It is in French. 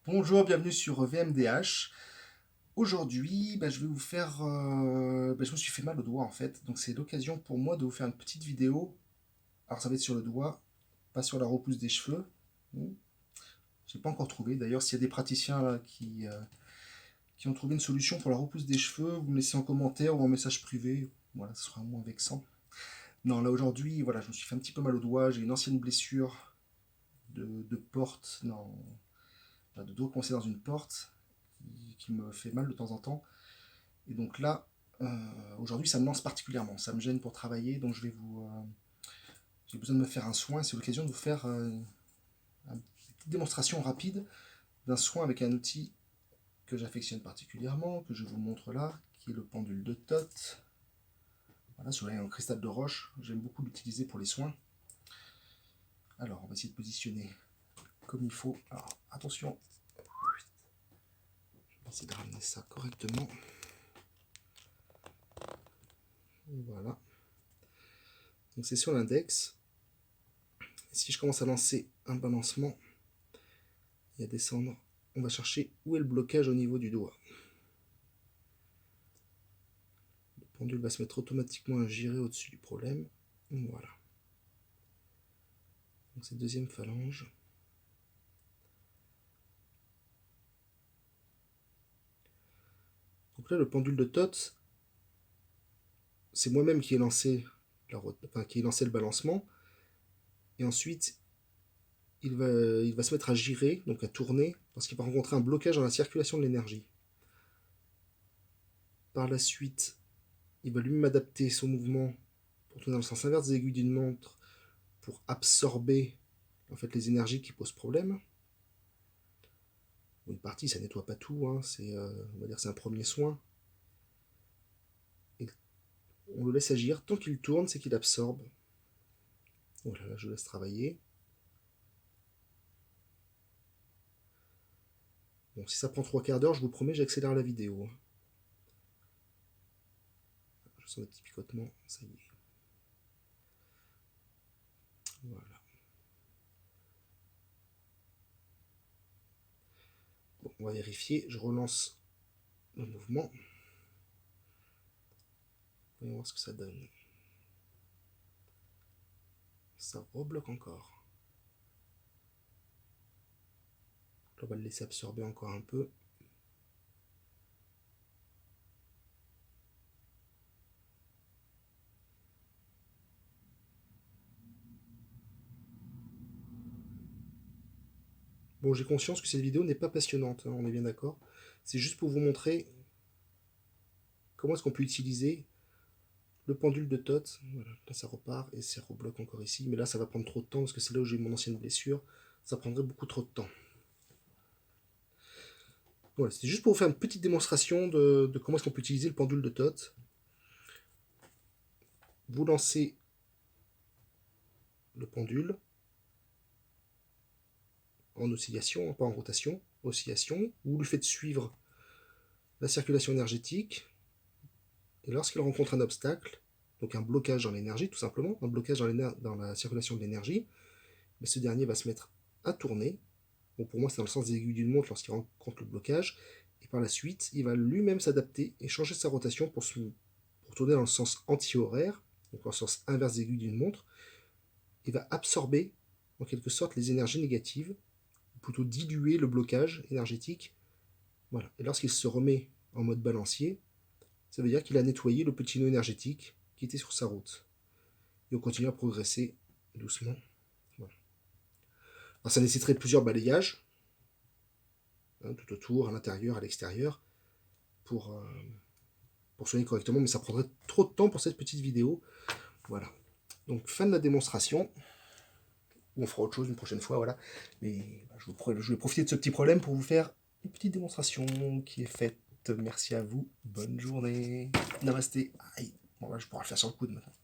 Bonjour, bienvenue sur VMDH. Aujourd'hui, je vais vous faire... je me suis fait mal au doigt en fait, donc c'est l'occasion pour moi de vous faire une petite vidéo. Alors ça va être sur le doigt, pas sur la repousse des cheveux. J'ai pas encore trouvé. D'ailleurs, s'il y a des praticiens là, qui ont trouvé une solution pour la repousse des cheveux, vous me laissez en commentaire ou en message privé. Voilà, ce sera moins vexant. Non, là aujourd'hui, voilà, je me suis fait un petit peu mal au doigt. J'ai une ancienne blessure de porte, non, de doigt coincé dans une porte qui me fait mal de temps en temps. Et donc là, aujourd'hui, ça me lance particulièrement. Ça me gêne pour travailler, donc j'ai besoin de me faire un soin. C'est l'occasion de vous faire une petite démonstration rapide d'un soin avec un outil que j'affectionne particulièrement, que je vous montre là, qui est le pendule de Tot. Voilà, celui-là est en cristal de roche. J'aime beaucoup l'utiliser pour les soins. Alors, on va essayer de positionner comme il faut. Alors, attention. Je vais essayer de ramener ça correctement. Voilà. Donc c'est sur l'index. Si je commence à lancer un balancement et à descendre, on va chercher où est le blocage au niveau du doigt. Le pendule va se mettre automatiquement à girer au-dessus du problème. Voilà. Donc c'est deuxième phalange. Donc là, le pendule de Tot, c'est moi-même qui ai lancé le balancement. Et ensuite, il va se mettre à girer, donc à tourner, parce qu'il va rencontrer un blocage dans la circulation de l'énergie. Par la suite, il va lui-même adapter son mouvement pour tourner dans le sens inverse des aiguilles d'une montre pour absorber en fait les énergies qui posent problème. Une partie, ça nettoie pas tout, hein, on va dire c'est un premier soin. Et on le laisse agir. Tant qu'il tourne, c'est qu'il absorbe. Voilà, là je laisse travailler. Bon, si ça prend 3/4 d'heure, je vous promets, j'accélère la vidéo. Je sens le petit picotement, ça y est. Voilà. Bon, on va vérifier, je relance le mouvement. Voyons voir ce que ça donne. Ça rebloque encore. On va le laisser absorber encore un peu. Bon, j'ai conscience que cette vidéo n'est pas passionnante, hein, on est bien d'accord. C'est juste pour vous montrer comment est-ce qu'on peut utiliser le pendule de Tot. Voilà, là ça repart et ça rebloque encore ici. Mais là ça va prendre trop de temps parce que c'est là où j'ai mon ancienne blessure. Ça prendrait beaucoup trop de temps. Voilà, c'était juste pour vous faire une petite démonstration de comment est-ce qu'on peut utiliser le pendule de Tot. Vous lancez le pendule en oscillation, pas en rotation, oscillation. Vous lui faites suivre la circulation énergétique. Et lorsqu'il rencontre un obstacle, donc un blocage dans l'énergie tout simplement, un blocage dans la circulation de l'énergie, ce dernier va se mettre à tourner. Bon, pour moi c'est dans le sens des aiguilles d'une montre lorsqu'il rencontre le blocage, et par la suite il va lui-même s'adapter et changer sa rotation pour tourner dans le sens anti-horaire, donc dans le sens inverse des aiguilles d'une montre. Il va absorber en quelque sorte les énergies négatives, ou plutôt diluer le blocage énergétique. Voilà. Et lorsqu'il se remet en mode balancier, ça veut dire qu'il a nettoyé le petit nœud énergétique qui était sur sa route. Et on continue à progresser doucement. Voilà. Alors ça nécessiterait plusieurs balayages, hein, tout autour, à l'intérieur, à l'extérieur, pour soigner correctement, mais ça prendrait trop de temps pour cette petite vidéo. Voilà. Donc fin de la démonstration. On fera autre chose une prochaine fois, voilà. Mais je vais profiter de ce petit problème pour vous faire une petite démonstration qui est faite. Merci à vous. Bonne journée. Namasté. Aïe. Bon, là, je pourrai le faire sur le coude maintenant.